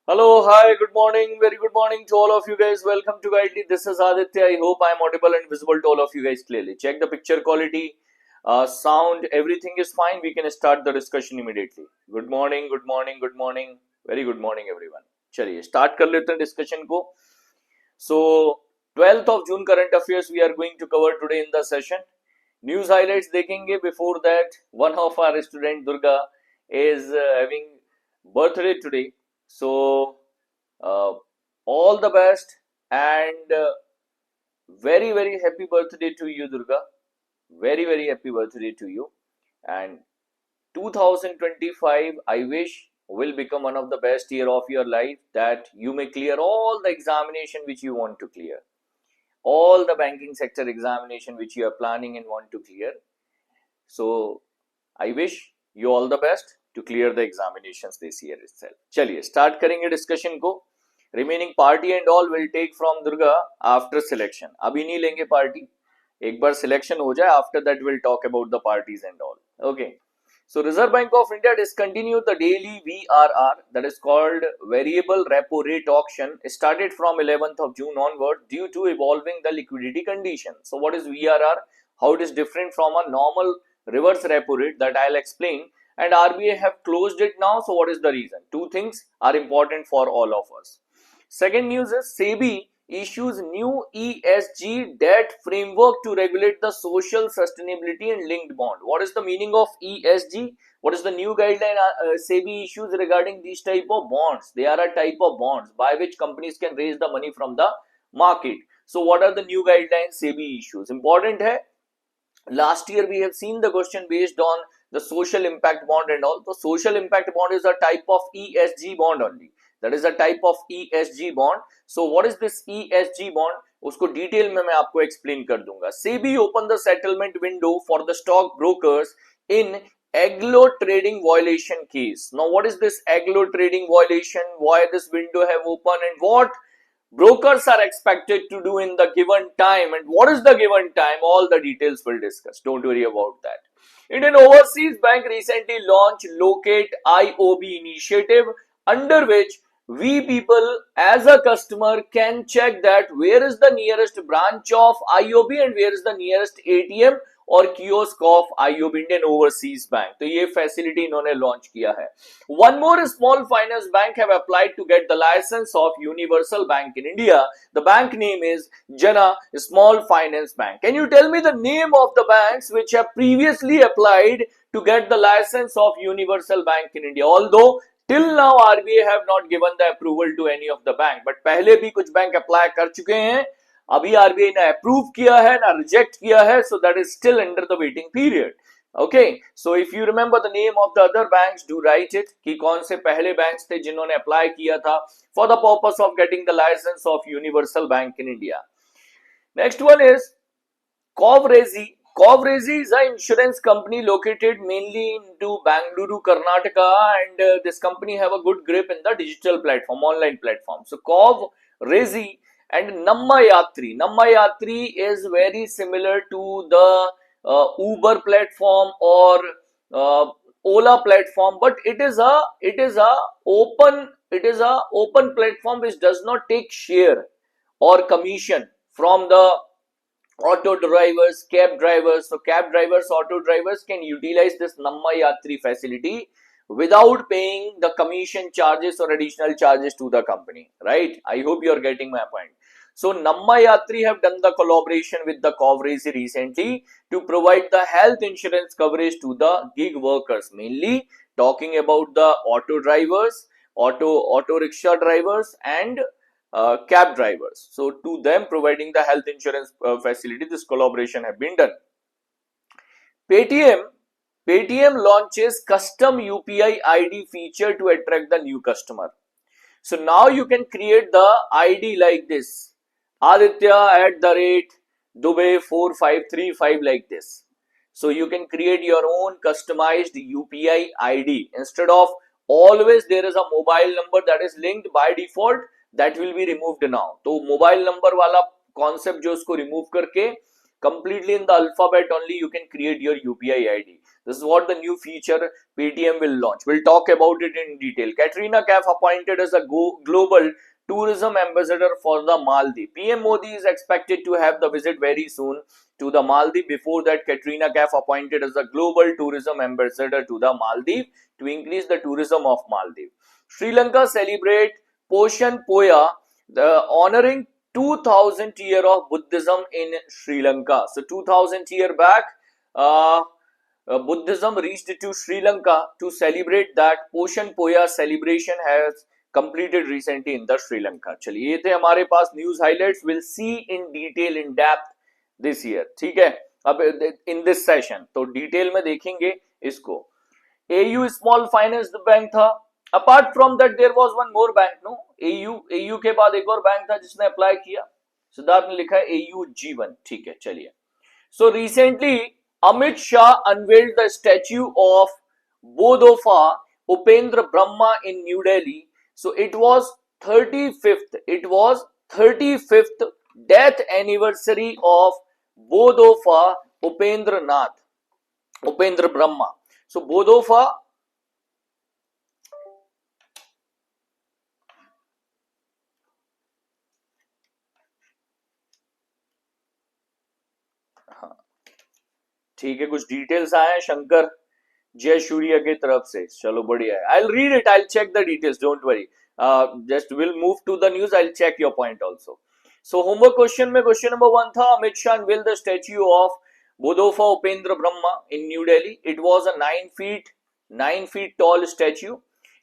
Hello, hi, good morning, very good morning to all of you guys. Welcome to Guidely. This is Aditya. I hope I am audible and visible to all of you guys clearly. Check the picture quality, sound, everything is fine. We can start the discussion immediately. Good morning, good morning, good morning. Very good morning, everyone. चलिए start कर लेते हैं discussion को. So 12th of June current affairs we are going to cover today in the session. News highlights देखेंगे. Before that, one of our student Durga is having birthday today. So all the best and very happy birthday to you, Durga. Very happy birthday to you. And 2025 I wish will become one of the best year of your life, that you may clear all the examination which you want to clear, all the banking sector examination which you are planning and want to clear. So I wish you all the best to clear the examinations this year itself. चलिए start करेंगे discussion को. Remaining party and all will take from Durga after selection. अभी नहीं लेंगे party, एक बार selection हो जाए, after that we'll talk about the parties and all. Okay. So Reserve Bank of India discontinued the daily VRR, that is called variable repo rate auction, started from 11th of June onward due to evolving the liquidity conditions. So what is VRR? How it is different from a normal reverse repo rate, that I'll explain. And RBI have closed it now. So what is the reason? Two things are important for all of us. Second news is SEBI issues new ESG debt framework to regulate the social sustainability and linked bond. What is the meaning of ESG? What is the new guideline SEBI issues regarding these type of bonds? They are a type of bonds by which companies can raise the money from the market. So what are the new guidelines SEBI issues? Important hai. Last year we have seen the question based on the social impact bond and all. So social impact bond is a type of ESG bond only. That is a type of ESG bond. So what is this ESG bond? उसको detail में मैं आपको explain कर दूंगा. SEBI opened the settlement window for the stock brokers in aglo trading violation case. Now what is this aglo trading violation? Why this window have opened and what brokers are expected to do in the given time, and what is the given time? All the details we'll discuss. Don't worry about that. Indian Overseas Bank recently launched Locate IOB initiative, under which we people as a customer can check that where is the nearest branch of IOB and where is the nearest ATM और kiosk of IOB Indian Overseas Bank. तो ये facility इन्होंने launch किया है. One more small finance bank have applied to get the licence of universal bank in India. The bank name is Jana Small finance Bank. Can you tell me the name of the banks which have previously applied to get the license of universal bank in India? Although till now RBI have not given the approval to any of the bank, but पहले भी कुछ bank apply कर चुके हैं. अभी RBI ने approve किया है ना रिजेक्ट किया है. So that is still under the waiting period. Okay, so if you remember the name of the other banks, do right it कि कौन से पहले बैंक्स थे जिन्होंने अप्लाई किया था for the purpose of getting the licence of universal bank in India. Next one is Covrezi. Covrezi is an insurance company located mainly into Bangalore, Karnataka, and this company have a good grip in the digital platform, online platform. So Covrezi and Nammayatri. Nammayatri is very similar to the Uber platform or Ola platform, but it is a open platform which does not take share or commission from the auto drivers, cab drivers. So cab drivers, auto drivers can utilize this Nammayatri facility without paying the commission charges or additional charges to the company, right? I hope you are getting my point. So Nammayatri have done the collaboration with the Covrezi recently to provide the health insurance coverage to the gig workers, mainly talking about the auto drivers, auto rickshaw drivers and cab drivers. So to them providing the health insurance facility, this collaboration have been done. Paytm launches custom UPI ID feature to attract the new customer. So now you can create the ID like this, Aditya@Dubey4535 like this. So you can create your own customized UPI ID. Instead of always there is a mobile number that is linked by default, that will be removed now. तो mobile number वाला concept जो उसको remove करके completely in the alphabet only you can create your UPI ID. This is what the new feature Paytm will launch. We'll talk about it in detail. Katrina Kaif appointed as a global tourism ambassador for the Maldives. PM Modi is expected to have the visit very soon to the Maldives. Before that, Katrina Kaif appointed as a global tourism ambassador to the Maldives to increase the tourism of Maldives. Sri Lanka celebrate Poshan Poya, the honoring 2000th year of Buddhism in Sri Lanka. So 2000 year back, Buddhism reached to Sri Lanka. To celebrate that, Poshan Poya celebration has completed recently in the Sri Lanka. चलिए ये थे हमारे पास news highlights. We'll see in detail in depth this year. ठीक है, अब in this session तो detail में देखेंगे इसको. AU Small Finance Bank था. Apart from that, there was one more bank, no? AU के बाद एक और बैंक था जिसने अप्लाई किया. सिद्धार्थ ने लिखा है AU जीवन. ठीक है, चलिए. So recently, Amit Shah unveiled the statue of Bodofa Upendra Brahma in New Delhi. So it was 35th. It was 35th death anniversary of Bodofa Upendra Brahma. So Bodofa, ठीक है, कुछ डिटेल्स आए हैं शंकर जय सूर्य के तरफ से. चलो बढ़िया है. I'll read it. I'll check the details. Don't worry. Just we'll move to the news. I'll check your point also. So homework question में question number 1 था Amit Shah unveiled the statue of Bodofa Upendra Brahma in New Delhi. It was a 9 feet tall statue.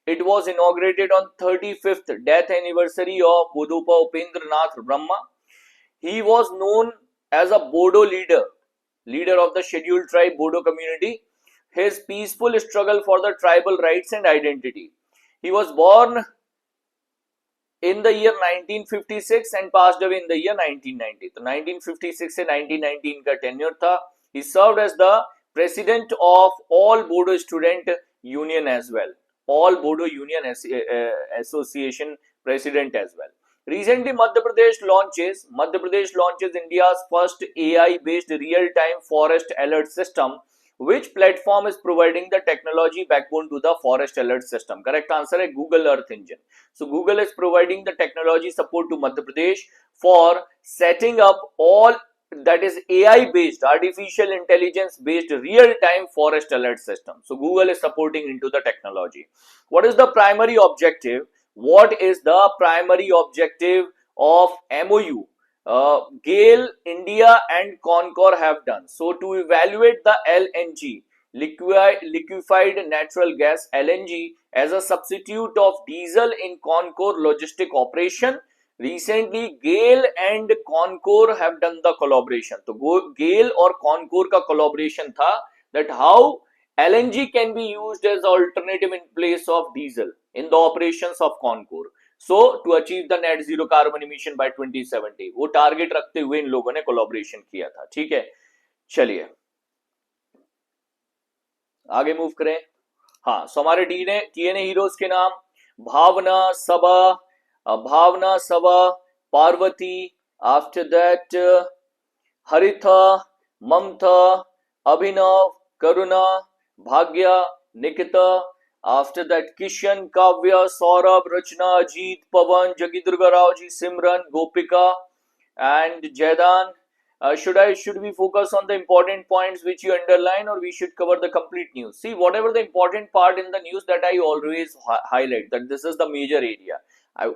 It was inaugurated on 35th death anniversary of Bodofa Upendra Brahma. He was known as a Bodo leader of the scheduled tribe Bodo community. His peaceful struggle for the tribal rights and identity. He was born in the year 1956 and passed away in the year 1990. तो 1956 से 1990 इनका tenure था. He served as the president of All Bodo Student Union as well. All Bodo Union Association president as well. Recently, Madhya Pradesh launches India's first AI-based real-time forest alert system. Which platform is providing the technology backbone to the forest alert system? Correct answer is Google Earth Engine. So Google is providing the technology support to Madhya Pradesh for setting up all that is AI-based, artificial intelligence-based real-time forest alert system. So Google is supporting into the technology. What is the primary objective? What is the primary objective of MOU? GAIL, India and Concor have done. So to evaluate the LNG, liquefied natural gas LNG as a substitute of diesel in Concor logistic operation. Recently GAIL and Concor have done the collaboration. तो GAIL और Concor का collaboration था that how LNG can be used as alternative in place of diesel in the operations of Concor. So to achieve the net zero carbon emission by 2070, वो target रखते हुए इन लोगों ने collaboration किया था. ठीक है, चलिए आगे मूव करें. हाँ, सो हमारे TNA हीरोज के नाम Bhavana Saba, Parvati, after that Haritha, Mamata, Abhinav, Karuna, Bhagya, Nikita, after that Kishan, Kavya, Saurabh, Rachna, Ajit, Pavan, Jagidurga Rao ji, Simran, Gopika and Jaidan. Should we focus on the important points which you underline, or we should cover the complete news? See, whatever the important part in the news that I always highlight, that this is the major area.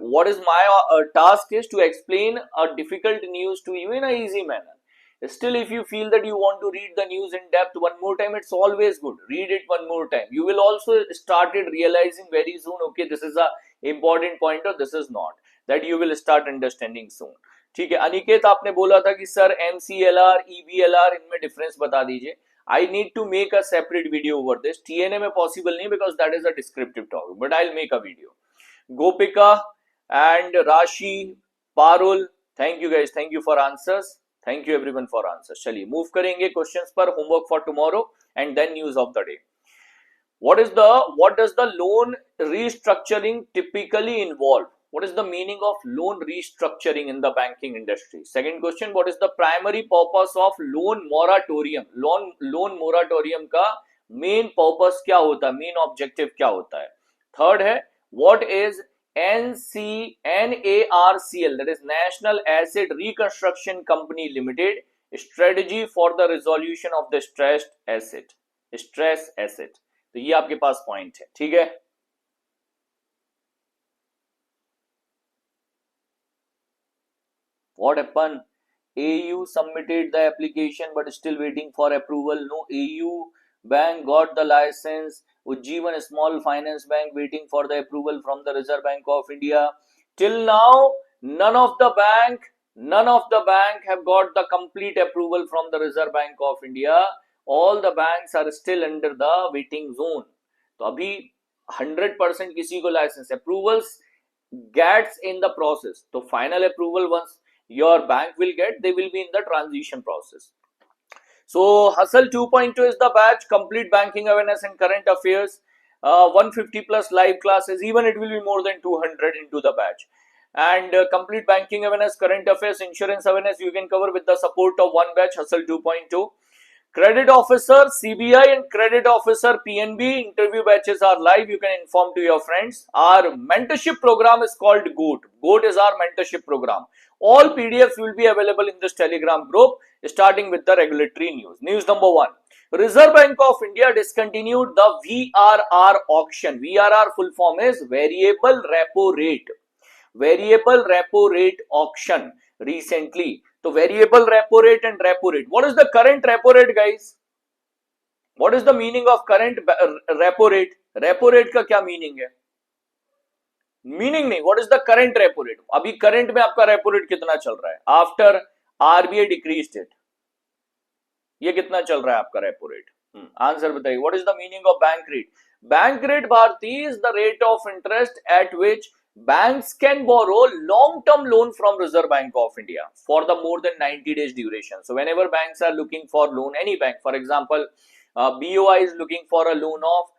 What is my task is to explain a difficult news to you in an easy manner. Still, if you feel that you want to read the news in depth one more time, it's always good. Read it one more time. You will also started realizing very soon, okay, this is a important point or this is not. That you will start understanding soon. ठीक है, अनिकेत आपने बोला था कि sir MCLR, EBLR इनमें difference बता दीजिए. I need to make a separate video over this. TNA में possible नहीं because that is a descriptive topic, but I'll make a video. Gopika and Rashi, Parul, thank you guys. Thank you for answers. Thank you everyone for answers. चलिए move करेंगे questions पर. Homework for tomorrow and then news of the day. What does the loan restructuring typically involve? What is the meaning of loan restructuring in the banking industry? Second question, what is the primary purpose of loan moratorium? Loan moratorium का main purpose क्या होता है, main objective क्या होता है। Third है what is NARCL, that is National Asset Reconstruction Company Limited, strategy for the resolution of the stress asset। तो ये आपके पास पॉइंट है, ठीक है। What happened? AU submitted the application but still waiting for approval. No AU bank got the license. Ujjivan, a small finance bank, waiting for the approval from the Reserve Bank of India. Till now, none of the bank have got the complete approval from the Reserve Bank of India. All the banks are still under the waiting zone. तो अभी 100% किसी को licence, approvals gets in the process. तो final approval once your bank will get, they will be in the transition process. So Hustle 2.2 is the batch, complete banking awareness and current affairs, 150 plus live classes, even it will be more than 200 into the batch. And complete banking awareness, current affairs, insurance awareness you can cover with the support of one batch, Hustle 2.2. Credit officer CBI and credit officer PNB interview batches are live. You can inform to your friends. Our mentorship program is called GOAT. GOAT is our mentorship program. All PDFs will be available in this Telegram group, starting with the regulatory news. News number 1. Reserve Bank of India discontinued the VRR auction. VRR full form is variable repo rate. Variable repo rate auction recently. So variable repo rate and repo rate. What is the current repo rate, guys? What is the meaning of current repo rate? Repo rate का क्या meaning है? Meaning नहीं. What is the current repo rate? अभी current में आपका repo rate कितना चल रहा है? After RBI decreased it, ये कितना चल रहा है आपका repo rate? Answer बताइए. What is the meaning of bank rate? Bank rate, Bharti, is the rate of interest at which banks can borrow long-term loan from Reserve Bank of India for the more than 90 days duration. So whenever banks are looking for loan, any bank, for example, BOI is looking for a loan of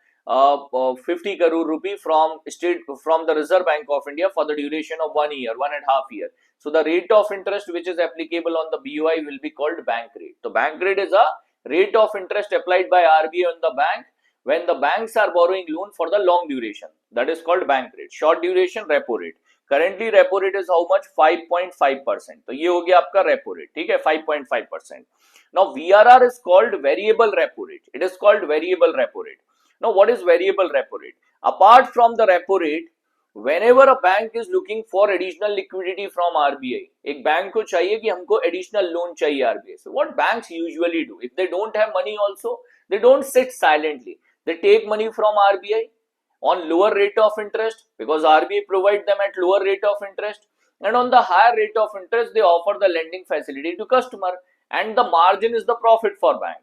50 crore rupee from the Reserve Bank of India for the duration of 1 year, 1.5 years. So the rate of interest which is applicable on the BOI will be called bank rate. So bank rate is a rate of interest applied by RBI on the bank when the banks are borrowing loan for the long duration. That is called bank rate. Short duration repo rate. Currently repo rate is how much? 5.5%. तो ये हो गया आपका repo rate, ठीक है, 5.5%. Now VRR is called variable repo rate. It is called variable repo rate. Now what is variable repo rate? Apart from the repo rate, whenever a bank is looking for additional liquidity from RBI, एक bank को चाहिए कि हमको additional loan चाहिए RBI. So what banks usually do? If they don't have money also, they don't sit silently. They take money from RBI on lower rate of interest because RBI provide them at lower rate of interest, and on the higher rate of interest they offer the lending facility to customer, and the margin is the profit for bank.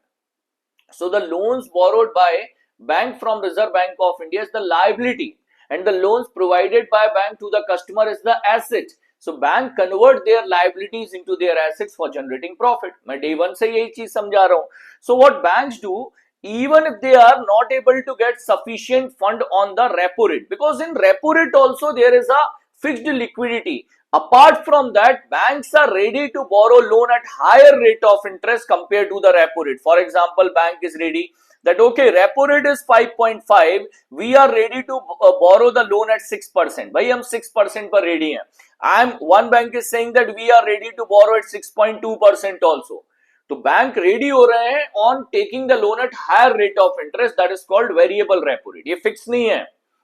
So the loans borrowed by bank from Reserve Bank of India is the liability, and the loans provided by bank to the customer is the asset. So bank convert their liabilities into their assets for generating profit. मैं day one से यही चीज समझा रहा हूँ. So what banks do, even if they are not able to get sufficient fund on the repo rate, because in repo rate also there is a fixed liquidity. Apart from that, banks are ready to borrow loan at higher rate of interest compared to the repo rate. For example, bank is ready that okay, repo rate is 5.5, we are ready to borrow the loan at 6%. भाई हम 6% पर ready हैं. One bank is saying that we are ready to borrow at 6.2% also. तो bank ready हो रहे हैं on taking the loan at higher rate of interest. That is called variable repo rate. ये fix नहीं है,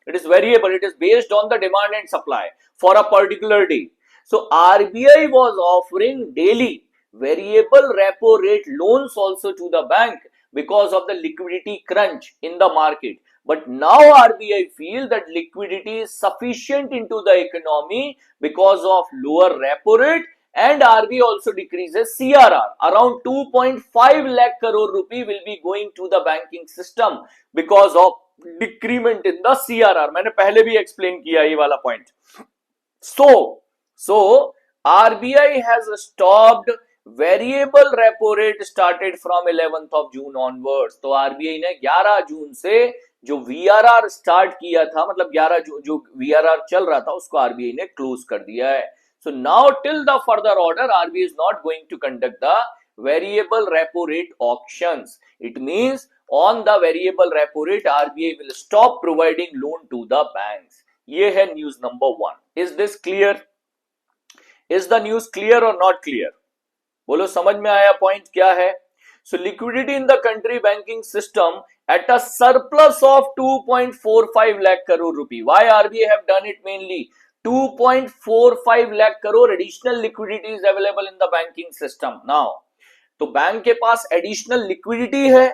it is variable. It is based on the demand and supply for a particular day. So RBI was offering daily variable repo rate loans also to the bank because of the liquidity crunch in the market. But now RBI feel that liquidity is sufficient into the economy because of lower repo rate, and RBI also decreases CRR. Around 2.5 lakh crore rupee will be going to the banking system because of decrement in the CRR. मैंने पहले भी explain किया ये वाला point. So RBI has stopped variable repo rate started from 11th of June onwards. तो RBI ने 11 जून से जो वीआरआर स्टार्ट किया था, मतलब 11 जून जो वीआरआर चल रहा था उसको आरबीआई ने क्लोज कर दिया है. So now till the further order RBI is not going to conduct the variable repo rate auctions. It means on the variable repo rate, RBI will stop providing loan to the banks. ये है news number 1. Is this clear? Is the news clear or not clear? बोलो समझ में आया point क्या है? So liquidity in the country banking system at a surplus of 2.45 lakh crore rupee. Why RBI have done it mainly? 2.45 lakh crore additional liquidity is available in the banking system now. तो bank के पास additional liquidity है.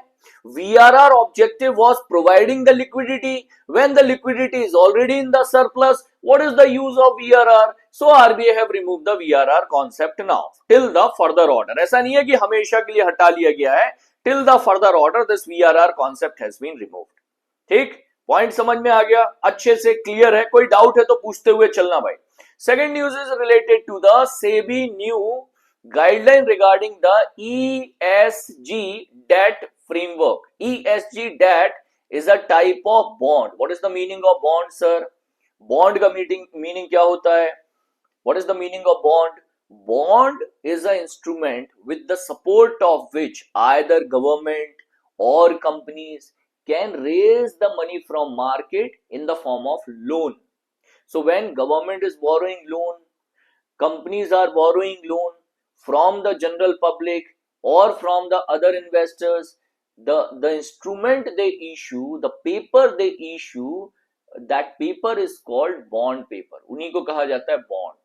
VRR objective was providing the liquidity. When the liquidity is already in the surplus, what is the use of VRR? So RBI have removed the VRR concept now till the further order. ऐसा नहीं है कि हमेशा के लिए हटा लिया गया है. Till the further order, this VRR concept has been removed. ठीक, पॉइंट समझ में आ गया? अच्छे से क्लियर है? कोई डाउट है तो पूछते हुए चलना भाई. Second news is related to the SEBI new guideline regarding the ESG debt framework. ESG debt is a type of bond. What is the meaning of bond, sir? Bond का meaning क्या होता है? What is the meaning of bond? Bond is an instrument with the support of which either government or companies can raise the money from market in the form of loan. So when government is borrowing loan, companies are borrowing loan from the general public or from the other investors, the instrument they issue, the paper they issue, that paper is called bond paper. उन्हीं को कहा जाता है bond.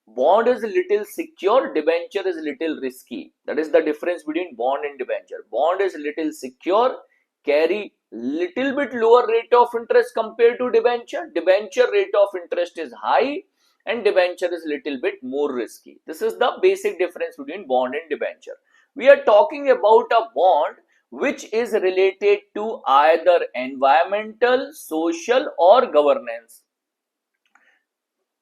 Bond is little secure, debenture is little risky. That is the difference between bond and debenture. Bond is little secure, carry little bit lower rate of interest compared to debenture. Debenture rate of interest is high and debenture is little bit more risky. This is the basic difference between bond and debenture. We are talking about a bond which is related to either environmental, social or governance.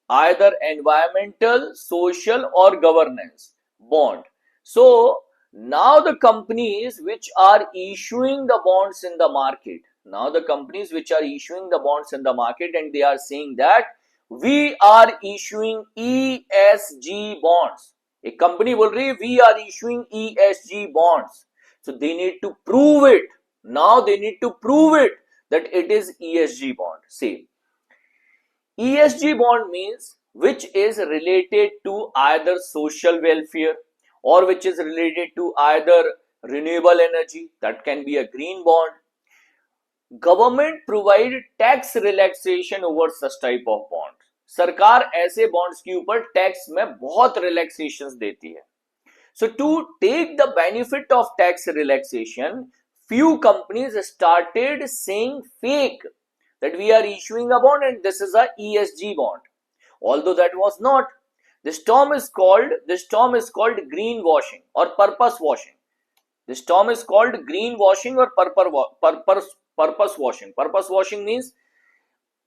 Either environmental, social or governance bond. So now the companies which are issuing the bonds in the market, and they are saying that we are issuing ESG bonds. A company बोल रही है we are issuing ESG bonds. So they need to prove it. Now they need to prove it that it is ESG bond. See, ESG bond means which is related to either social welfare or which is related to either renewable energy, that can be a green bond. Government provide tax relaxation over such type of bond. सरकार ऐसे bonds के ऊपर tax में बहुत relaxations देती है. So to take the benefit of tax relaxation, few companies started saying fake that we are issuing a bond and this is a ESG bond. Although that was not. This term is called greenwashing or purpose washing. This term is called greenwashing or purpose washing. Purpose washing means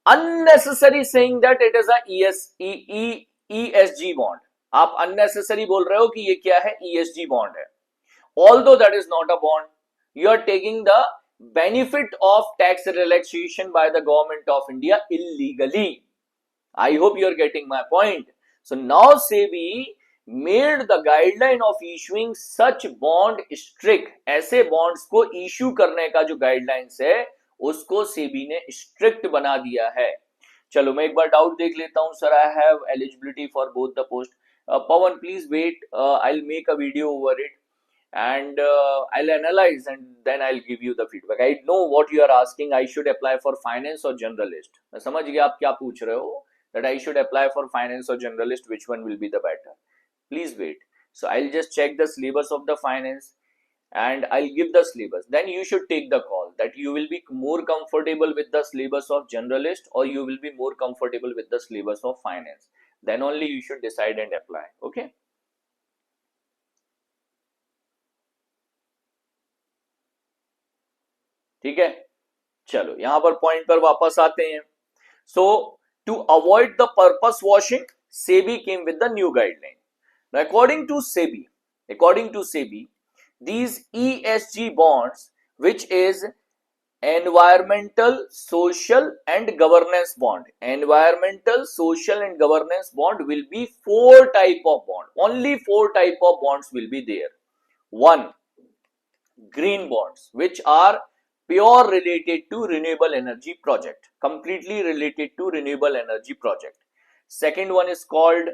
unnecessary saying that it is a ESG bond. आप unnecessary बोल रहे हो कि ये क्या है, ESG bond है. Although that is not a bond, you are taking the benefit of tax relaxation by the government of India illegally. I hope you are getting my point. So now SEBI made the guideline of issuing such bond strict. ऐसे bonds को issue करने का जो guidelines है उसको SEBI ने strict बना दिया है. चलो मैं एक बार डाउट देख लेता हूं. Sir I have eligibility for both the post. Pawan, please wait. I'll make a video over it and I'll analyze and then I'll give you the feedback. I know what you are asking. I should apply for finance or generalist. मैं समझ गया आप क्या पूछ रहे हो. That I should apply for finance or generalist, which one will be the better? Please wait. So I'll just check the syllabus of the finance and I'll give the syllabus. Then you should take the call that you will be more comfortable with the syllabus of generalist or you will be more comfortable with the syllabus of finance. Then only you should decide and apply. Okay. ठीक है, चलो यहां पर point पर वापस आते हैं. So to avoid the purpose washing, SEBI came with the new guideline. Now, according to SEBI, these ESG bonds, which is environmental, social and governance bond. Environmental, social and governance bond will be 4 type of bond. Only 4 type of bonds will be there. 1. green bonds, which are pure related to renewable energy project, completely related to renewable energy project. Second one is called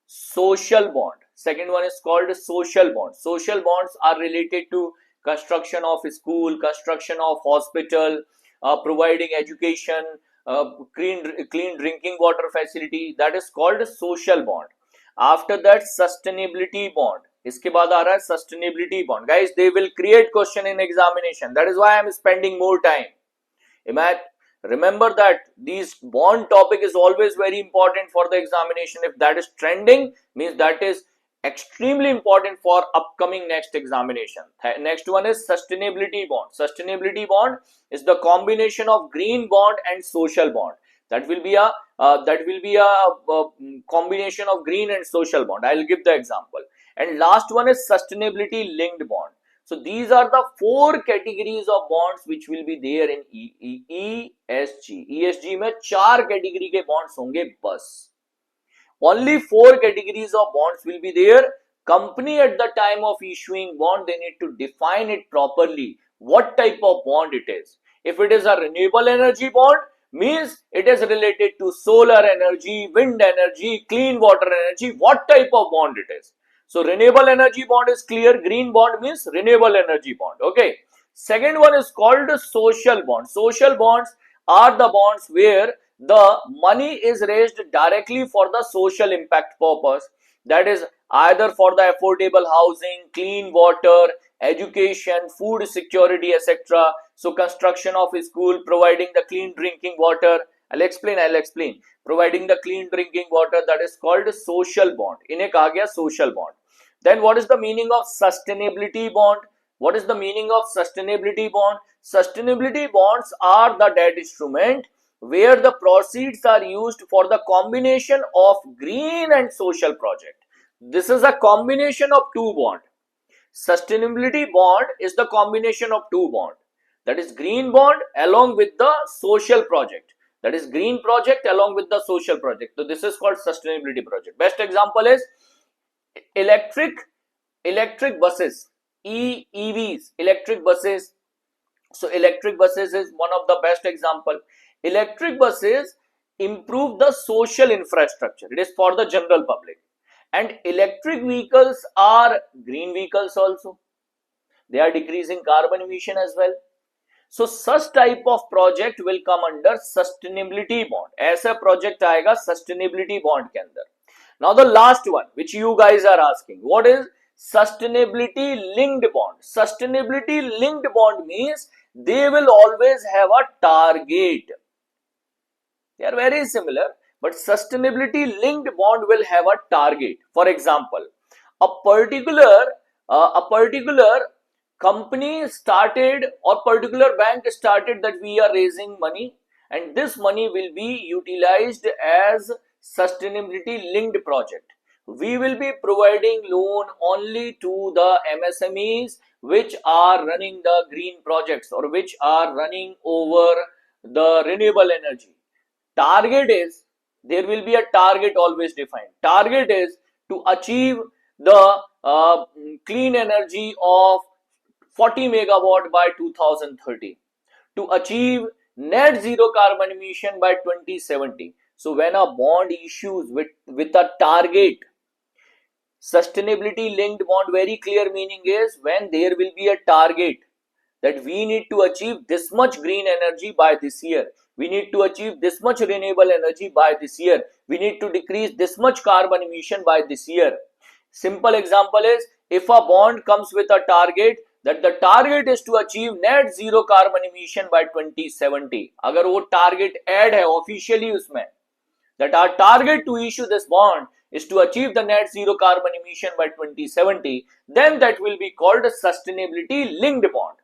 social bond. Second one is called social bond. Social bonds are related to construction of school, construction of hospital, providing education, clean drinking water facility. That is called social bond. After that, sustainability bond. इसके बाद आ रहा है sustainability bond. Guys, they will create question in examination. That is why I am spending more time. Imagine, remember that these bond topic is always very important for the examination. If that is trending, means that is extremely important for upcoming next examination. Next one is sustainability bond. Sustainability bond is the combination of green bond and social bond. That will be a combination of green and social bond. I will give the example. And last one is sustainability linked bond. So these are the four categories of bonds which will be there in ESG. ESG में चार category के bonds होंगे बस. Only four categories of bonds will be there. Company at the time of issuing bond, they need to define it properly. What type of bond it is? If it is a renewable energy bond, means it is related to solar energy, wind energy, clean water energy. What type of bond it is? So renewable energy bond is clear. Green bond means renewable energy bond. Okay. Second one is called social bond. Social bonds are the bonds where the money is raised directly for the social impact purpose. That is either for the affordable housing, clean water, education, food security, etc. So construction of a school, providing the clean drinking water. I'll explain. Providing the clean drinking water, that is called social bond. इन्हें कहा गया social bond. Then what is the meaning of sustainability bond? What is the meaning of sustainability bond? Sustainability bonds are the debt instrument where the proceeds are used for the combination of green and social project. This is a combination of two bonds. Sustainability bond is the combination of two bonds. That is green bond along with the social project. That is green project along with the social project. So this is called sustainability project. Best example is electric buses, EVs, electric buses. So electric buses is one of the best example. Electric buses improve the social infrastructure. It is for the general public. And electric vehicles are green vehicles also. They are decreasing carbon emission as well. So such type of project will come under sustainability bond. ऐसा project आएगा sustainability bond के अंदर. Now the last one which you guys are asking, what is sustainability linked bond? Sustainability linked bond means they will always have a target. They are very similar, but sustainability linked bond will have a target. For example, a particular company started or particular bank started that we are raising money and this money will be utilized as sustainability linked project. We will be providing loan only to the MSMEs which are running the green projects or which are running over the renewable energy. Target is, there will be a target always defined. Target is to achieve the clean energy of 40 megawatt by 2030, to achieve net zero carbon emission by 2070. So when a bond issues with a target, sustainability linked bond, very clear meaning is when there will be a target that we need to achieve this much green energy by this year, we need to achieve this much renewable energy by this year, we need to decrease this much carbon emission by this year. Simple example is, if a bond comes with a target that the target is to achieve net zero carbon emission by 2070, अगर वो target add है officially उसमें, that our target to issue this bond is to achieve the net zero carbon emission by 2070, then that will be called a sustainability linked bond.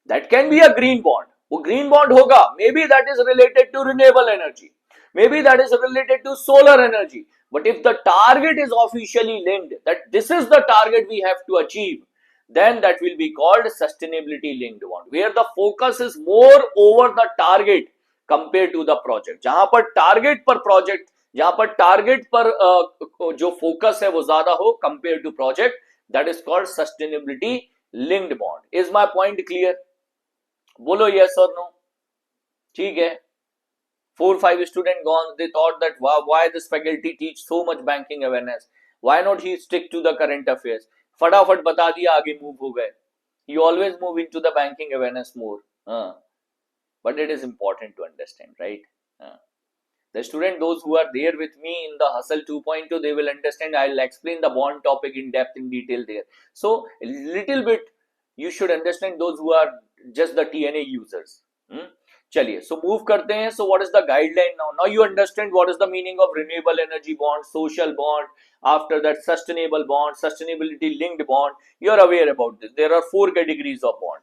That can be a green bond. वो green bond होगा, maybe that is related to renewable energy, maybe that is related to solar energy. But if the target is officially linked, that this is the target we have to achieve, then that will be called sustainability linked bond, where the focus is more over the target compared to the project. जहां पर target पर project, जहां पर target पर जो focus है वो ज्यादा हो compared to project, that is called sustainability linked bond. Is my point clear? बोलो yes or no. ठीक है. 4-5 students gone, they thought that why this faculty teach so much banking awareness, why not he stick to the current affairs. फटाफट बता दिया, आगे move हो गए. You always move into the banking awareness more. But it is important to understand, right? The student, those who are there with me in the Hustle 2.2, they will understand. I'll explain the bond topic in depth, in detail there. So, a little bit, you should understand those who are just the TNA users. चलिए, so move करते हैं. So what is the guideline now? Now you understand what is the meaning of renewable energy bond, social bond, after that sustainable bond, sustainability linked bond. You are aware about this. There are 4 categories of bond.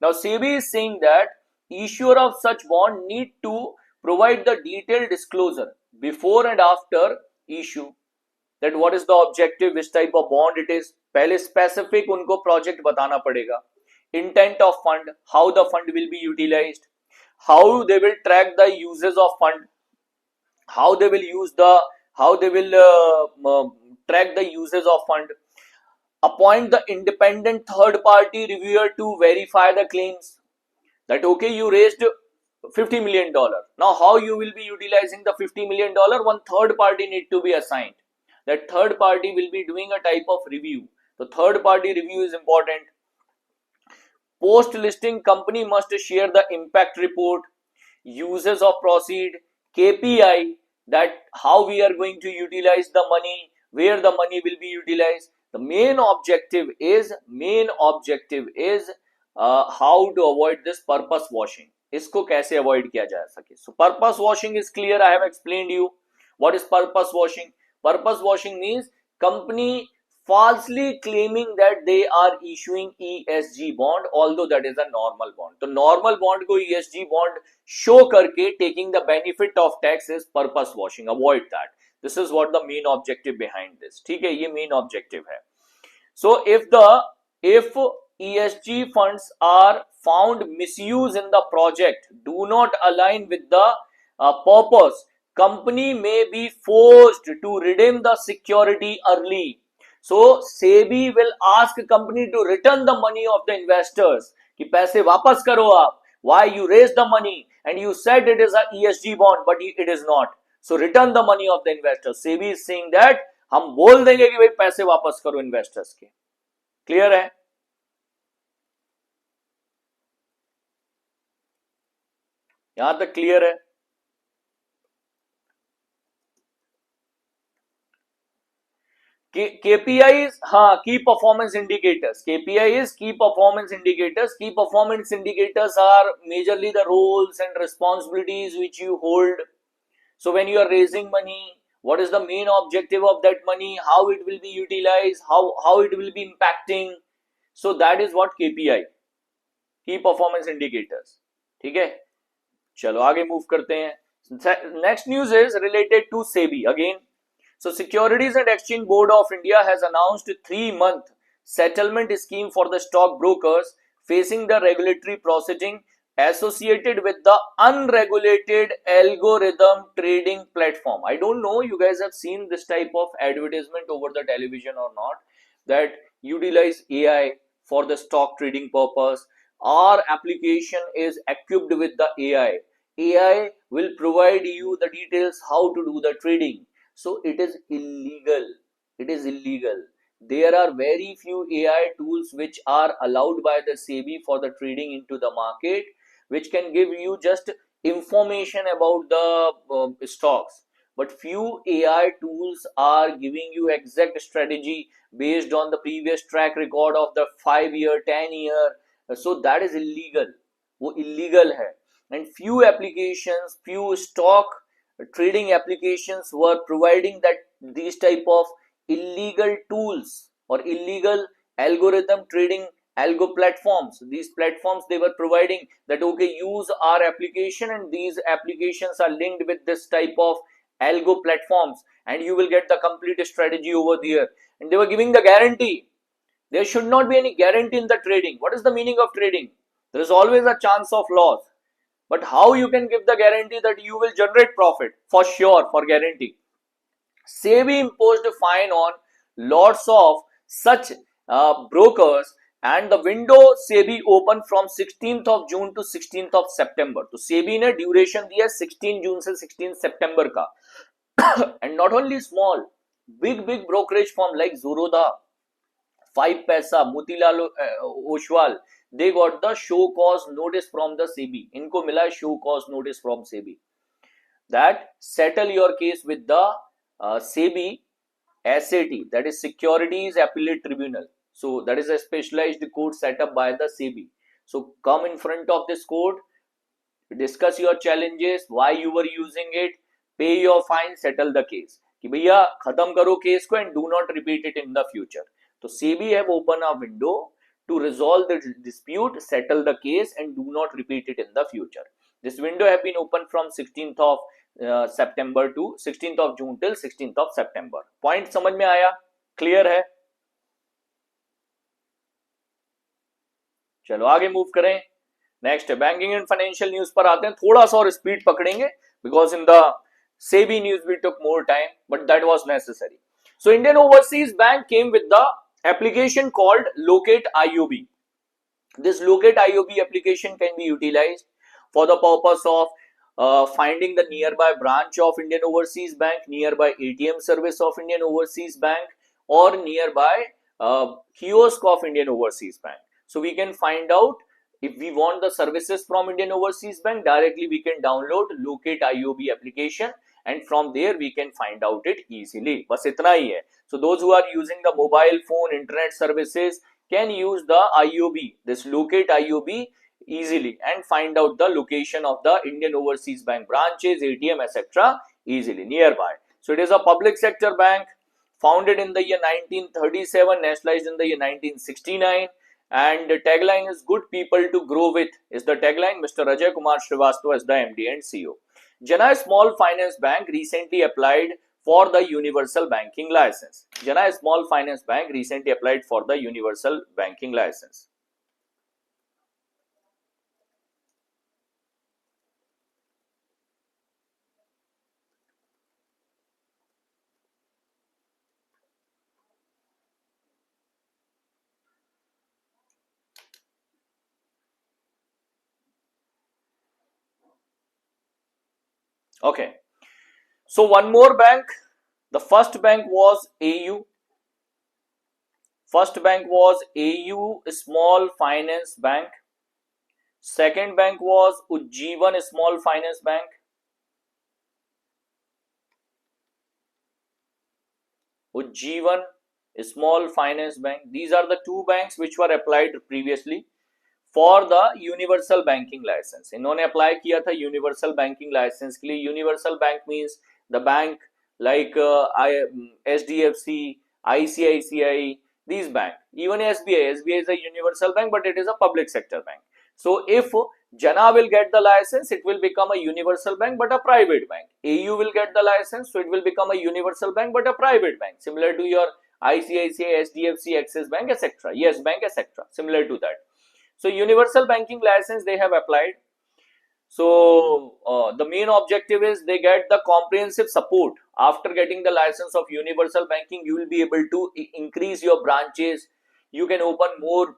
Now SEBI is saying that issuer of such bond need to provide the detailed disclosure before and after issue, that what is the objective, which type of bond it is. पहले specific उनको project बताना पड़ेगा. Intent of fund, how the fund will be utilized, how they will track the uses of fund, how they will track the uses of fund, appoint the independent third party reviewer to verify the claims, that okay, you raised $50 million. Now how you will be utilizing the $50 million? One third party need to be assigned. That third party will be doing a type of review. The third party review is important. Post listing company must share the impact report, uses of proceed, KPI, that how we are going to utilize the money, where the money will be utilized. The main objective is how to avoid this purpose washing. इसको कैसे avoid किया जा सके. So purpose washing is clear. I have explained you what is purpose washing. Purpose washing means company falsely claiming that they are issuing ESG bond, although that is a normal bond. तो normal bond को ESG bond show करके taking the benefit of tax is purpose washing. Avoid that. This is what the main objective behind this. ठीक है, ये main objective है. So if ESG funds are found misuse in the project, do not align with the purpose, company may be forced to redeem the security early. So SEBI will ask company to return the money of the investors. कि पैसे वापस करो आप. Why you raised the money and you said it is a ESG bond, but it is not. So return the money of the investors. SEBI is saying that हम बोल देंगे कि भाई पैसे वापस करो investors के. Clear है? यहां तक क्लियर है? KPIs, key performance indicators. KPI is key performance indicators. Key performance indicators are majorly the roles and responsibilities which you hold. So when you are raising money, what is the main objective of that money, how it will be utilized, how it will be impacting. So that is what KPI, key performance indicators. ठीक है, चलो आगे move करते हैं. Next news is related to SEBI again. So Securities and Exchange Board of India has announced 3-month settlement scheme for the stock brokers facing the regulatory proceeding associated with the unregulated algorithm trading platform. I don't know you guys have seen this type of advertisement over the television or not, that utilize AI for the stock trading purpose. Our application is equipped with the AI. AI will provide you the details how to do the trading. So it is illegal. It is illegal. There are very few AI tools which are allowed by the SEBI for the trading into the market, which can give you just information about the stocks. But few AI tools are giving you exact strategy based on the previous track record of the 5-year, 10-year. So that is illegal. वो illegal है. And few applications, few stock trading applications were providing that these type of illegal tools or illegal algorithm trading algo platforms. These platforms, they were providing that okay, use our application and these applications are linked with this type of algo platforms and you will get the complete strategy over there. And they were giving the guarantee. There should not be any guarantee in the trading. What is the meaning of trading? There is always a chance of loss. But how you can give the guarantee that you will generate profit? For sure, for guarantee. SEBI imposed a fine on lots of such brokers and the window SEBI open from 16th of June to 16th of September. तो सेबी ने duration दिया 16 जून से 16 सितंबर का. And not only small, big brokerage firm like Zerodha, 5 paisa, Motilal Oswal, they got the show cause notice from the SEBI. इनको मिला show cause notice from SEBI that settle your case with the SEBI SAT, that is Securities Appellate Tribunal. So that is a specialized court set up by the SEBI. So come in front of this court, discuss your challenges, why you were using it, pay your fine, settle the case. कि भैया खत्म करो case को and do not repeat it in the future. तो SEBI have opened a window to resolve the dispute, settle the case and do not repeat it in the future. This window have been open from 16th of September to 16th of June till 16th of September. Point समझ में आया? Clear है? चलो आगे move करें. Next banking and financial news पर आते हैं. थोड़ा सा और स्पीड पकड़ेंगे because in the SEBI news we took more time but that was necessary. So Indian Overseas Bank came with the application called locate IOB. This locate IOB application can be utilized for the purpose of finding the nearby branch of Indian Overseas Bank, nearby ATM service of Indian Overseas Bank, or nearby kiosk of Indian Overseas Bank. So we can find out if we want the services from Indian Overseas Bank, directly we can download locate IOB application and from there we can find out it easily. बस इतना ही है. So those who are using the mobile phone internet services can use the IOB, this locate IOB easily and find out the location of the Indian Overseas Bank branches, ATM, etc. easily nearby. So it is a public sector bank founded in the year 1937, nationalized in the year 1969. And the tagline is good people to grow with is the tagline. Mr. Ajay Kumar Srivastava is the MD and CEO. Jana Small Finance Bank recently applied for the universal banking license. Jana Small Finance Bank recently applied for the universal banking license. Okay, so one more bank. The first bank was AU. First bank was AU Small Finance Bank. Second bank was Ujjivan Small Finance Bank. Ujjivan Small Finance Bank. These are the two banks which were applied previously for the universal banking license. इन्होंने apply किया था universal banking licence के लिए. Universal bank means the bank like SDFC, ICICI, these bank, even SBI is a universal bank but it is a public sector bank. So if Jana will get the license, it will become a universal bank but a private bank. AU will get the license, so it will become a universal bank but a private bank, similar to your ICICI, SDFC, Axis Bank, etc. Yes Bank, etc. Similar to that. So universal banking license they have applied. So the main objective is they get the comprehensive support. After getting the license of universal banking, you will be able to increase your branches. You can open more.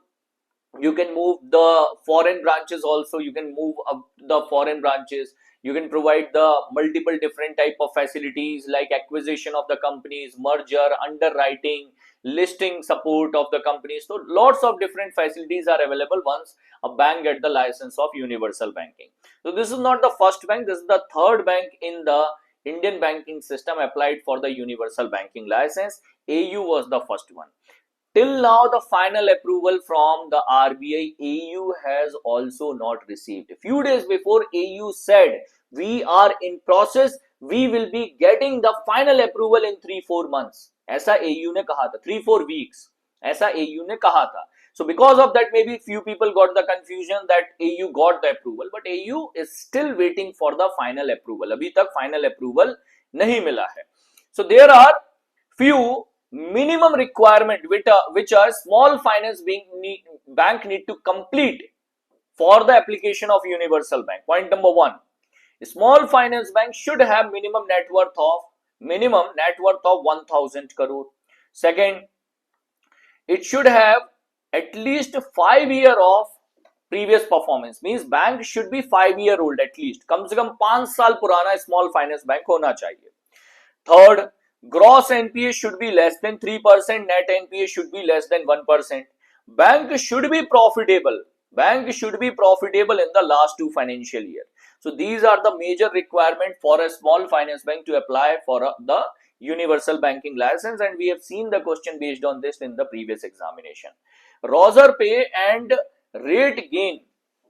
You can move the foreign branches also. You can move up the foreign branches. You can provide the multiple different type of facilities like acquisition of the companies, merger, underwriting, listing support of the companies. So lots of different facilities are available once a bank get the license of universal banking. So this is not the first bank. This is the third bank in the Indian banking system applied for the universal banking license. AU was the first one. Till now, the final approval from the RBI, AU has also not received. A few days before, AU said, we are in process, we will be getting the final approval in 3-4 months. ऐसा AU ने कहा था, 3-4 weeks. ऐसा AU ने कहा था. So because of that, maybe few people got the confusion that AU got the approval, but AU is still waiting for the final approval. अभी तक final approval नहीं मिला है. So there are few minimum requirement which a small finance bank need to complete for the application of universal bank. Point number 1, a small finance bank should have minimum net worth of 1000 crore. Second, it should have at least 5 year of previous performance, means bank should be 5 year old at least, कम से कम 5 साल पुराना small finance bank होना चाहिए. Third, gross NPA should be less than 3%, net NPA should be less than 1%. Bank should be profitable. Bank should be profitable in the last 2 financial year. So these are the major requirement for a small finance bank to apply for the universal banking license, and we have seen the question based on this in the previous examination. Roser pay and rate gain.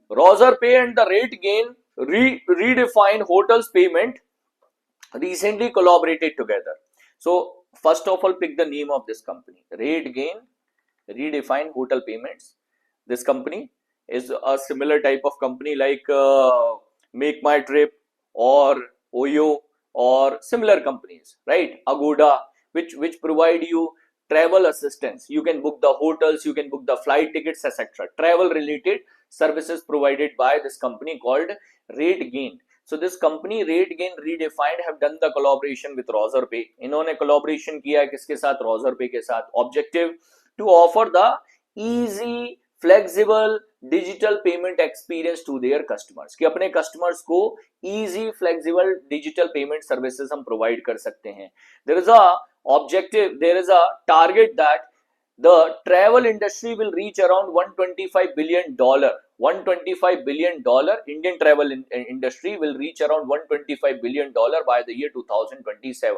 Roser pay and the rate gain redefine hotels payment recently collaborated together. So first of all, pick the name of this company. Rate Gain, Redefine Hotel Payments. This company is a similar type of company like Make My Trip or Oyo or similar companies, right? Agoda, which provide you travel assistance. You can book the hotels, you can book the flight tickets, etc. Travel related services provided by this company called Rate Gain. So this company Rate Gain Redefined have done the collaboration with Roser Pay. इन्होंने collaboration किया है किसके साथ? Roser Pay के साथ. Objective to offer the easy, flexible digital payment experience to their customers. कि अपने customers को easy, flexible digital payment services हम provide कर सकते हैं. There is a objective, there is a target that the travel industry will reach around $125 billion. $125 billion. Indian travel industry will reach around $125 billion by the year 2027.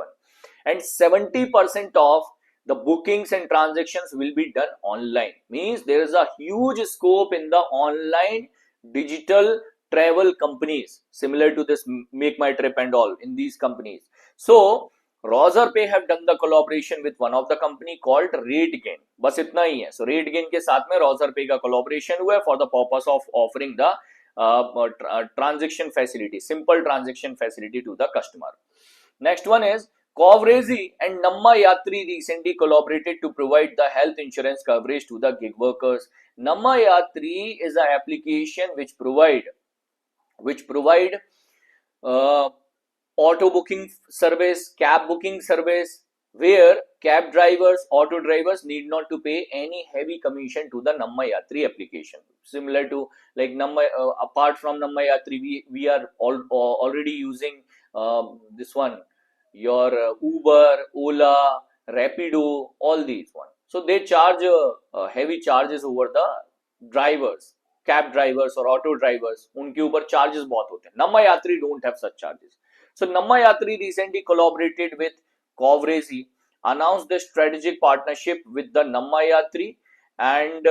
And 70% of the bookings and transactions will be done online. Means there is a huge scope in the online digital travel companies, similar to this Make My Trip and all in these companies. So Roser Pay have done the collaboration with one of the company called Rate Gain. बस इतना ही है. So Rate Gain के साथ में Roser Pay का collaboration हुआ है for the purpose of offering the transaction facility, simple transaction facility to the customer. Next one is Covrezi and Namma Yatri recently collaborated to provide the health insurance coverage to the gig workers. Namma Yatri is an application which provide auto booking service, cab booking service, where cab drivers, auto drivers need not to pay any heavy commission to the Namma Yatri application. Similar to like Namma, apart from Namma Yatri, we are already using this one, your Uber, Ola, Rapido, all these one. So they charge heavy charges over the drivers, cab drivers or auto drivers. उनके ऊपर charges बहुत होते हैं. Namma Yatri don't have such charges. So Namma Yatri recently collaborated with Covrezi, announced the strategic partnership with the Namma Yatri, and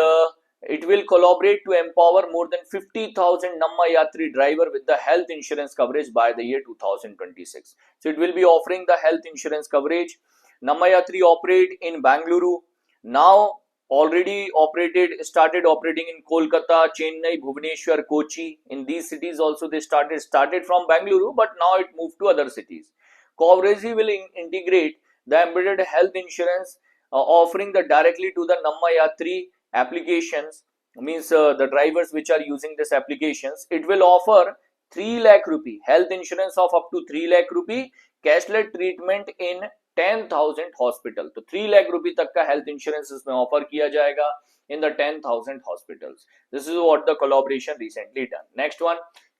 it will collaborate to empower more than 50,000 Namma Yatri driver with the health insurance coverage by the year 2026. So it will be offering the health insurance coverage. Namma Yatri operate in Bangalore. Now already started operating in Kolkata, Chennai, Bhubaneswar, Kochi. In these cities also they started from Bangalore, but now it moved to other cities. Covrezi will integrate the embedded health insurance offering the directly to the Namma Yatri applications, means the drivers which are using this applications. It will offer 3 lakh rupee health insurance of up to 3 lakh rupee, cashless treatment in 10,000 hospital. तो 3 लाख रुपए तक का health insurance इसमें offer किया जाएगा in the 10,000 hospitals. This is what the collaboration recently done. Next one,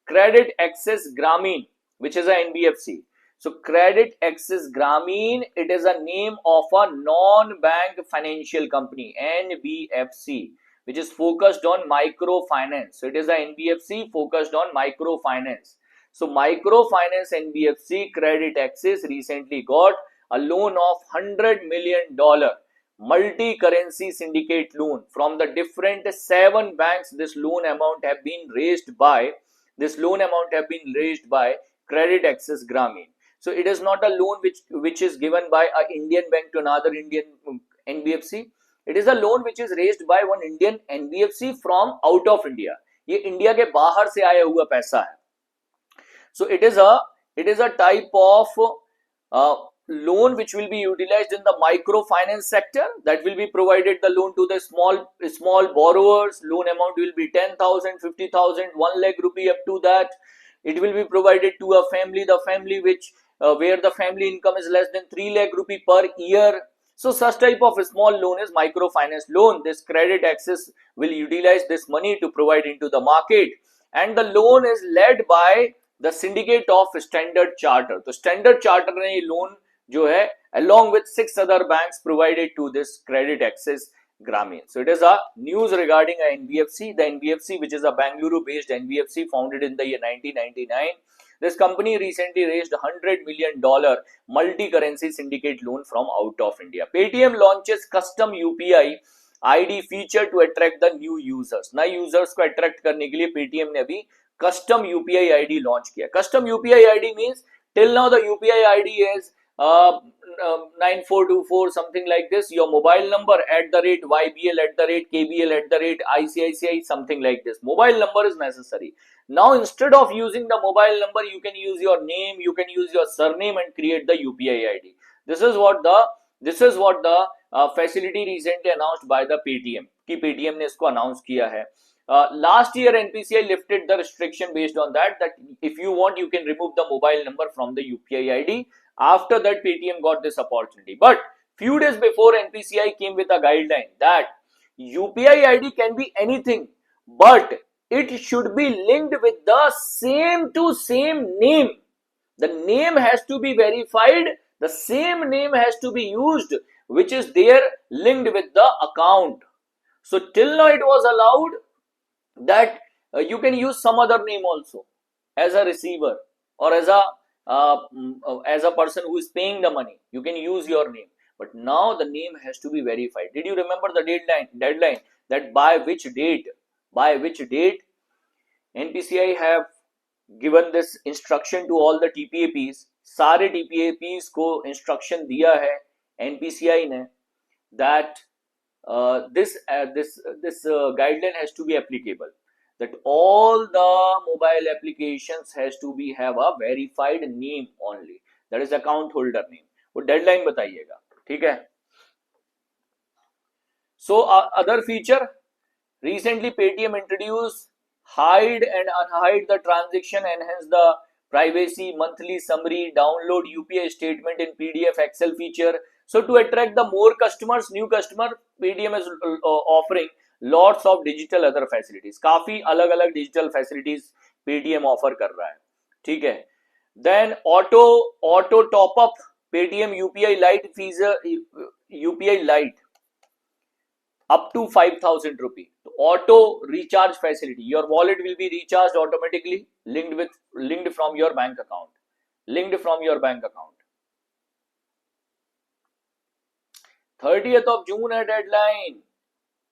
Credit Access Grameen, which is a NBFC. So Credit Access Grameen, it is a name of a non-bank financial company, NBFC, which is focused on microfinance. So it is a NBFC focused on microfinance. So microfinance NBFC Credit Access recently got a loan of $100 million multi-currency syndicate loan from the different 7 banks. This loan amount have been raised by Credit Access Grameen. So it is not a loan which is given by an Indian bank to another Indian NBFC. It is a loan which is raised by one Indian NBFC from out of India. ये India के बाहर से आया हुआ पैसा है. So it is a type of loan which will be utilized in the microfinance sector, that will be provided the loan to the small borrowers. Loan amount will be 10,000, 50,000, 1 lakh rupee up to that. It will be provided to a family, the family which where the family income is less than 3 lakh rupee per year. So such type of a small loan is microfinance loan. This credit access will utilize this money to provide into the market, and the loan is led by the syndicate of Standard Chartered. तो Standard Chartered ने ये loan जो है along with 6 other banks provided to this credit access Grameen. So it is a news regarding a NBFC. The NBFC, which is a Bangalore based NBFC founded in the year 1999. This company recently raised $100 million multi-currency syndicate loan from out of India. Paytm launches custom UPI ID feature to attract the new users. नए users को attract करने के लिए Paytm ने अभी custom UPI ID launch किया. Custom UPI ID means till now the UPI ID is 9424 something like this, your mobile number @YBL @KBL ICICI something like this. Mobile number is necessary. Now instead of using the mobile number, you can use your name, you can use your surname and create the UPI ID. This is what the facility recently announced by the Paytm कि Paytm ने इसको announce किया है. Last year NPCI lifted the restriction based on that if you want you can remove the mobile number from the UPI ID. After that Paytm got this opportunity, but few days before NPCI came with a guideline that UPI ID can be anything, but it should be linked with the same to same name. The name has to be verified, the same name has to be used which is there linked with the account. So till now it was allowed that you can use some other name also as a receiver or as a person who is paying the money. You can use your name, but now the name has to be verified. Did you remember the deadline that by which date NPCI have given this instruction to all the TPAPs? सारे TPAPs को instruction दिया है NPCI ने that this guideline has to be applicable, that all the mobile applications has to be have a verified name only, that is account holder name. वो deadline बताइएगा, ठीक है. So other feature, recently Paytm introduced hide and unhide the transaction, enhance the privacy, monthly summary, download UPI statement in PDF Excel feature. So to attract the more customers, new customer, Paytm is offering lots of digital other facilities. काफी अलग अलग digital facilities Paytm offer कर रहा है, ठीक है. Then auto top up Paytm UPI Lite feature, UPI Lite up to 5,000 rupees. Auto recharge facility, your wallet will be recharged automatically, linked from your bank account. 30th of June है deadline.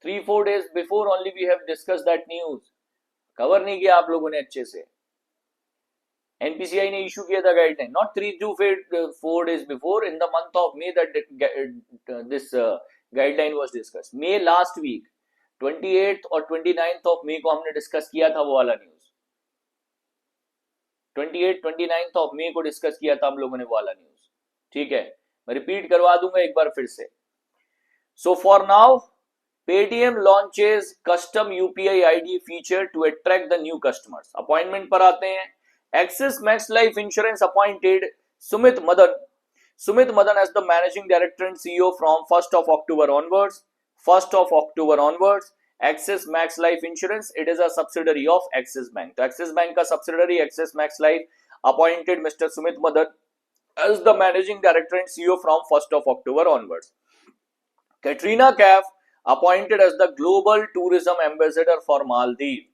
3-4 days before only we have discussed that news. Cover नहीं किया आप लोगों ने अच्छे से. NPCI ने issue किया था guideline, not 3-4 days before, in the month of May that this guideline was discussed. May last week 28th और 29th of May को हमने discuss किया था वो वाला news. 29th of May को discuss किया था हम लोगों ने वो वाला news, ठीक है. मैं repeat करवा दूंगा एक बार फिर से. So for now, Paytm launches custom UPI ID feature to attract the new customers. Appointment पर आते हैं. Axis Max Life Insurance appointed Sumit Madan as the managing director and CEO from 1st of October onwards. Axis Max Life Insurance, it is a subsidiary of Axis Bank. तो Axis Bank का subsidiary Axis Max Life appointed Mr. Sumit Madan as the managing director and CEO from 1st of October onwards. Katrina Kaif appointed as the global tourism ambassador for Maldives.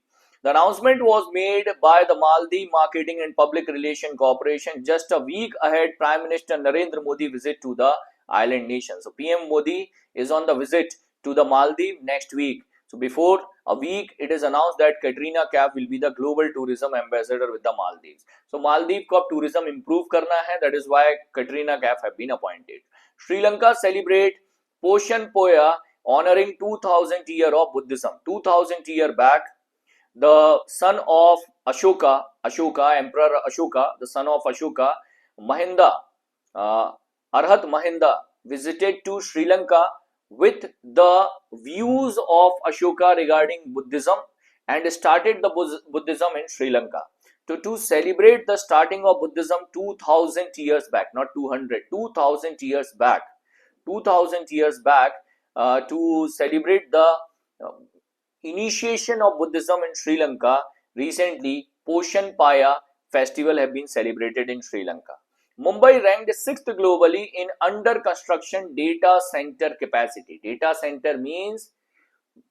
The announcement was made by the Maldives Marketing and Public Relation Corporation just a week ahead Prime Minister Narendra Modi visit to the island nation. So PM Modi is on the visit to the Maldives next week. So before a week it is announced that Katrina Kaif will be the global tourism ambassador with the Maldives. So Maldives को अब tourism improve करना है, that is why Katrina Kaif have been appointed. Sri Lanka celebrate Poshan Poya honoring 2000th year of Buddhism. 2000th year back, the son of Ashoka, Emperor Ashoka, the son of Ashoka, Mahinda, Arhat Mahinda visited to Sri Lanka with the views of Ashoka regarding Buddhism and started the Buddhism in Sri Lanka. To celebrate the starting of Buddhism 2000 years back, not 200, 2000 years back, 2000 years back to celebrate the initiation of Buddhism in Sri Lanka. Recently, Poshan Paya festival have been celebrated in Sri Lanka. Mumbai ranked 6th globally in under construction data center capacity. Data center means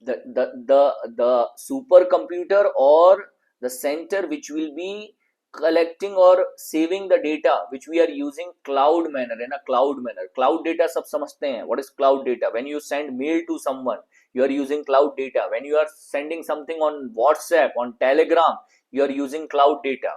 the supercomputer or the center which will be collecting or saving the data which we are using cloud manner, in a cloud manner. Cloud data sab samajhte hain. What is cloud data? When you send mail to someone, you are using cloud data. When you are sending something on WhatsApp, on Telegram, you are using cloud data.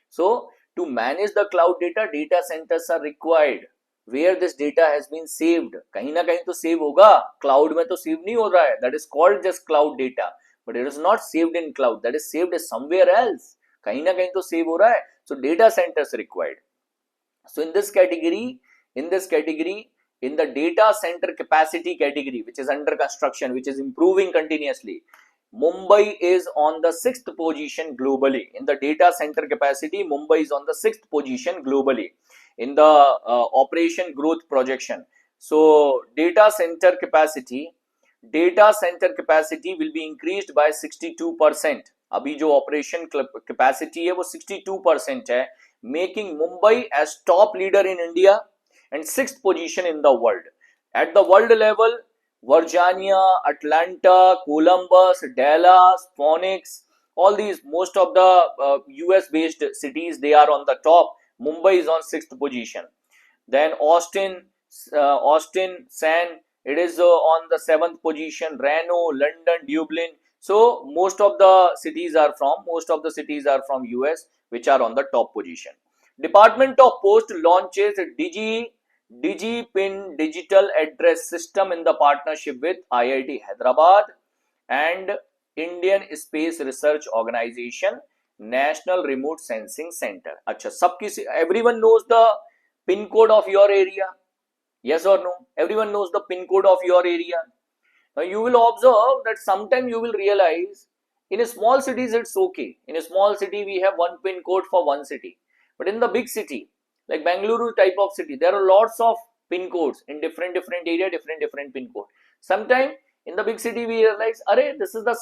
So to manage the cloud data, data centers are required where this data has been saved. कहीं ना कहीं तो save होगा, cloud में तो save नहीं हो रहा है. That is called just cloud data, but it is not saved in cloud. That is saved somewhere else. कहीं ना कहीं तो सेव हो रहा है. So data centers required. So in this category, in the data center capacity category, which is under construction, which is improving continuously, Mumbai is on the 6th position globally. In the data center capacity, Mumbai is on the 6th position globally in the operation growth projection. So data center capacity will be increased by 62%. अभी जो operation capacity है वो 62% है, making Mumbai as top leader in India and 6th position in the world. At the world level, Virginia, Atlanta, Columbus, Dallas, Phoenix, all these, most of the US based cities, they are on the top. Mumbai is on 6th position. Then Austin, San, it is on the 7th position. Reno, London, Dublin. So most of the cities are from US, which are on the top position. Department of Post launches DigiPin digital address system in the partnership with IIT Hyderabad and Indian Space Research Organization, National Remote Sensing Center. अच्छा, सबकी, everyone knows the pin code of your area. Yes or no? Everyone knows the pin code of your area. Now you will observe that sometime you will realize in a small cities it's okay. In a small city we have one pin code for one city. But in the big city, like Bangalore type of city, there are lots of pin codes in different area, different pin code. Sometime in the big city we realize, array, this is the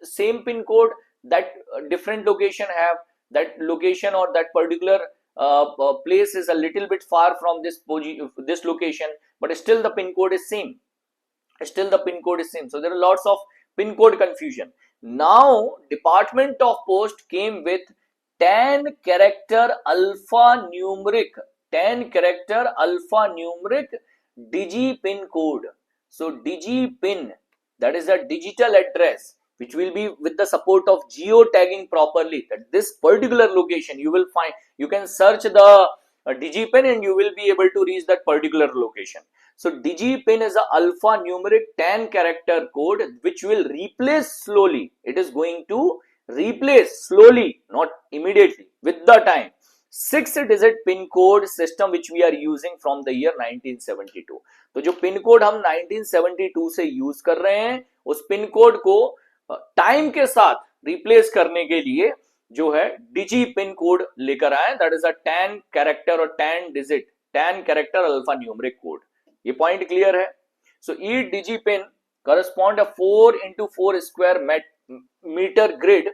same pin code that different location have. That location or that particular place is a little bit far from this location, but still the pin code is same. So there are lots of pin code confusion. Now Department of Post came with 10 character alphanumeric digi pin code. So digi pin, that is a digital address which will be with the support of geotagging properly, that this particular location you will find. You can search the DigiPin and you will be able to reach that particular location. So DigiPin is an alphanumeric 10 character code which will replace slowly. It is going to replace slowly, not immediately, with the time, 6-digit pin code system which we are using from the year 1972. तो जो pin code हम 1972 से use कर रहे हैं, उस pin code को time के साथ रिप्लेस करने के लिए जो है डिजी पिन कोड लेकर आए. दैट इज अ 10 कैरेक्टर और 10 कैरेक्टर अल्फा न्यूमरिक कोड. ये पॉइंट क्लियर है. सो ई DIGIPIN correspond a 4x4 square meter grid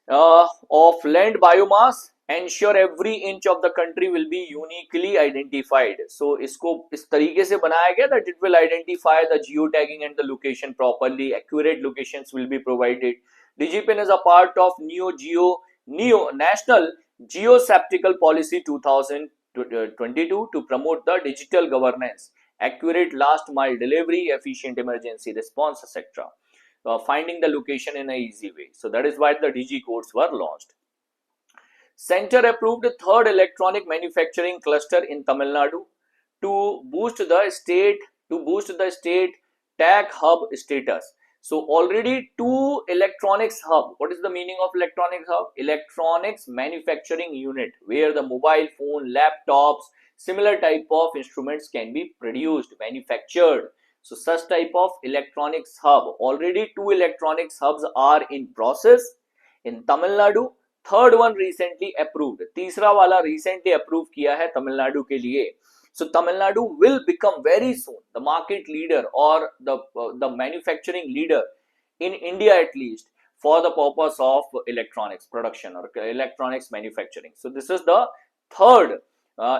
of land biomass, ensure every inch of the country will be uniquely identified. So इसको इस तरीके से बनाया गया that it will identify the geotagging and the location properly. Accurate locations will be provided. DigiPin is a part of National Geospatial Policy 2022 to promote the digital governance, accurate last mile delivery, efficient emergency response, etc. Finding the location in an easy way. So that is why the Digi codes were launched. Center approved the third electronic manufacturing cluster in Tamil Nadu to boost the state tech hub status. So already 2 electronics hub. What is the meaning of electronics hub? Electronics manufacturing unit, where the mobile phone, laptops, similar type of instruments can be produced, manufactured. So such type of electronics hub. Already 2 electronics hubs are in process in Tamil Nadu. Third one recently approved. तीसरा वाला recently approved किया है तमिलनाडु के लिए. So Tamil Nadu will become very soon the market leader or the manufacturing leader in India at least for the purpose of electronics production or electronics manufacturing. So this is the third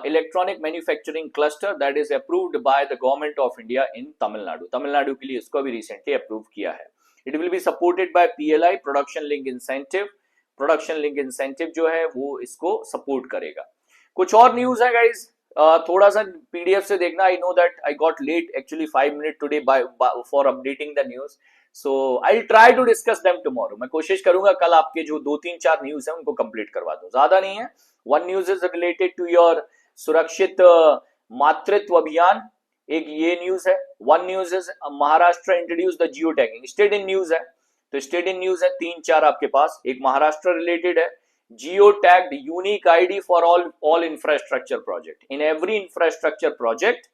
electronic manufacturing cluster that is approved by the government of India in Tamil Nadu. Tamil Nadu के लिए इसको भी recently approved किया है. It will be supported by PLI production link incentive. Production link incentive जो है वो इसको support करेगा. कुछ और न्यूज है गाइज, थोड़ा सा पीडीएफ से देखना. I know that I got late actually 5 minute today for updating the news, so I try to discuss them tomorrow. मैं कोशिश करूंगा कल आपके जो 2-3-4 न्यूज है उनको कंप्लीट करवा दूं, ज्यादा नहीं है. One news is related to your Surakshit Matritva Abhiyan, एक ये न्यूज है. One news is Maharashtra introduce the geo tagging. State in news है, तो स्टेट इन न्यूज है 3-4 आपके पास. एक महाराष्ट्र रिलेटेड है, geo-tagged unique ID for all infrastructure project. In every infrastructure project,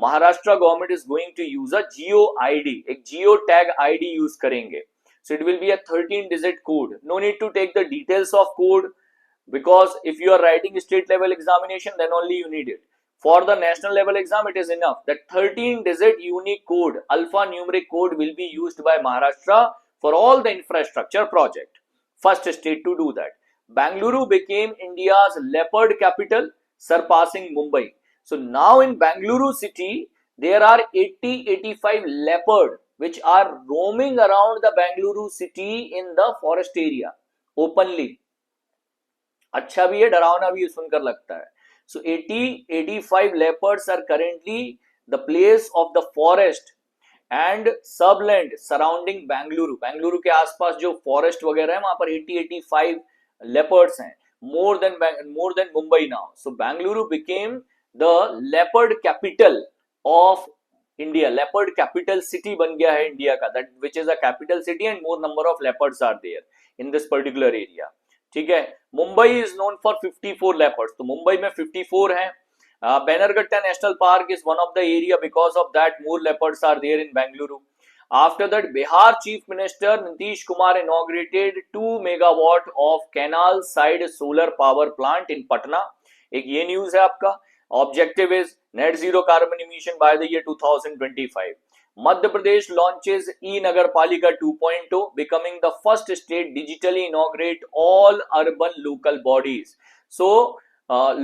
Maharashtra government is going to use a geo ID. एक geo tag ID use करेंगे. So it will be a 13-digit code. No need to take the details of code because if you are writing state level examination, then only you need it. For the national level exam, it is enough. That 13-digit unique code, alphanumeric code, will be used by Maharashtra for all the infrastructure project. First state to do that. Bangalore became India's leopard capital, surpassing Mumbai. So now in Bangalore city, there are 80-85 leopard which are roaming around the Bangalore city in the forest area openly. अच्छा भी है, डरावना भी सुनकर लगता है. So 80-85 leopards are currently the place of the forest and subland surrounding Bangalore. Bangalore के आसपास जो forest वगैरह है वहां पर 80-85 leopards हैं, more than Mumbai now. So Bangalore became the leopard capital of India. Leopard capital city बन गया है इंडिया का, that which is a capital city and more number of leopards are there in this particular area. ठीक है. Mumbai is known for 54 leopards. तो मुंबई में 54 हैं. Bannerghatta National Park is one of the area, because of that more leopards are there in Bangalore. After that, Bihar Chief Minister Nitish Kumar inaugurated 2 megawatt of canal side solar power plant in Patna. एक ये news है आपका. Objective is net zero carbon emission by the year 2025. Madhya Pradesh launches e-Nagarpalika 2.0, becoming the first state digitally inaugurate all urban local bodies. So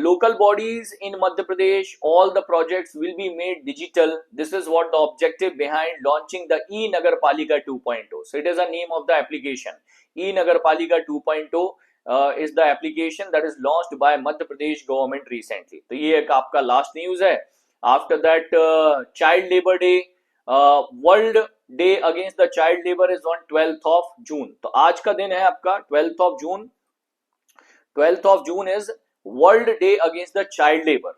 local bodies in Madhya Pradesh, all the projects will be made digital. This is what the objective behind launching the e-Nagarpalika 2.0. So it is a name of the application. e-Nagarpalika 2.0 is the application that is launched by Madhya Pradesh government recently. तो ये एक आपका last news है. After that, Child Labor Day, World Day against the Child Labor is on 12th of June. तो आज का दिन है आपका 12th of June. 12th of June is World Day against the child labor.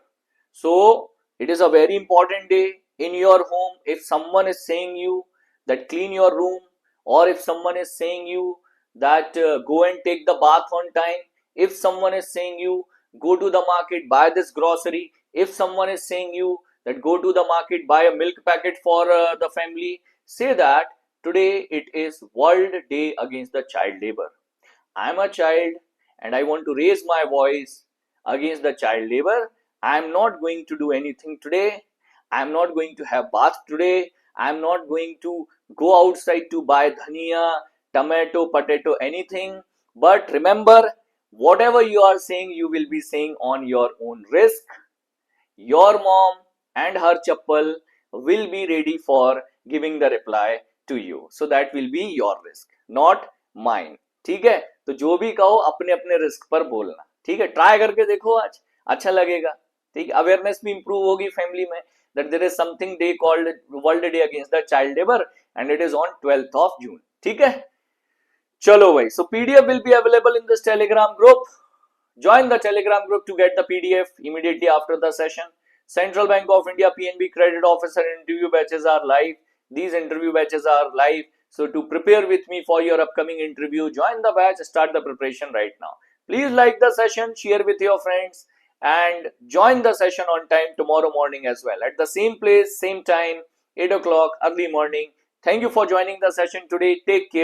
So it is a very important day in your home. If someone is saying you that clean your room, or if someone is saying you that go and take the bath on time, if someone is saying you go to the market, buy this grocery, if someone is saying you that go to the market, buy a milk packet for the family, say that today it is World Day against the child labor. I am a child and I want to raise my voice against the child labor. I am not going to do anything today. I am not going to have bath today. I am not going to go outside to buy dhania, tomato, potato, anything. But remember, whatever you are saying, you will be saying on your own risk. Your mom and her chappal will be ready for giving the reply to you. So that will be your risk, not mine. ठीक है. तो जो भी कहो अपने अपने risk पर बोलना. ठीक है. ट्राई करके देखो, आज अच्छा लगेगा. ठीक है. अवेयरनेस भी इंप्रूव होगी फैमिली में that there is something day called World Day against the child labor and it is on 12th of June. ठीक है. चलो भाई. So PDF will be available in this Telegram group. Join the Telegram group to get the PDF immediately after the session. Central Bank of India PNB credit officer interview batches are live. These interview batches are live. So to prepare with me for your upcoming interview, join the batch, start the preparation right now. Please like the session, share with your friends and join the session on time tomorrow morning as well. At the same place, same time, 8 o'clock, early morning. Thank you for joining the session today. Take care.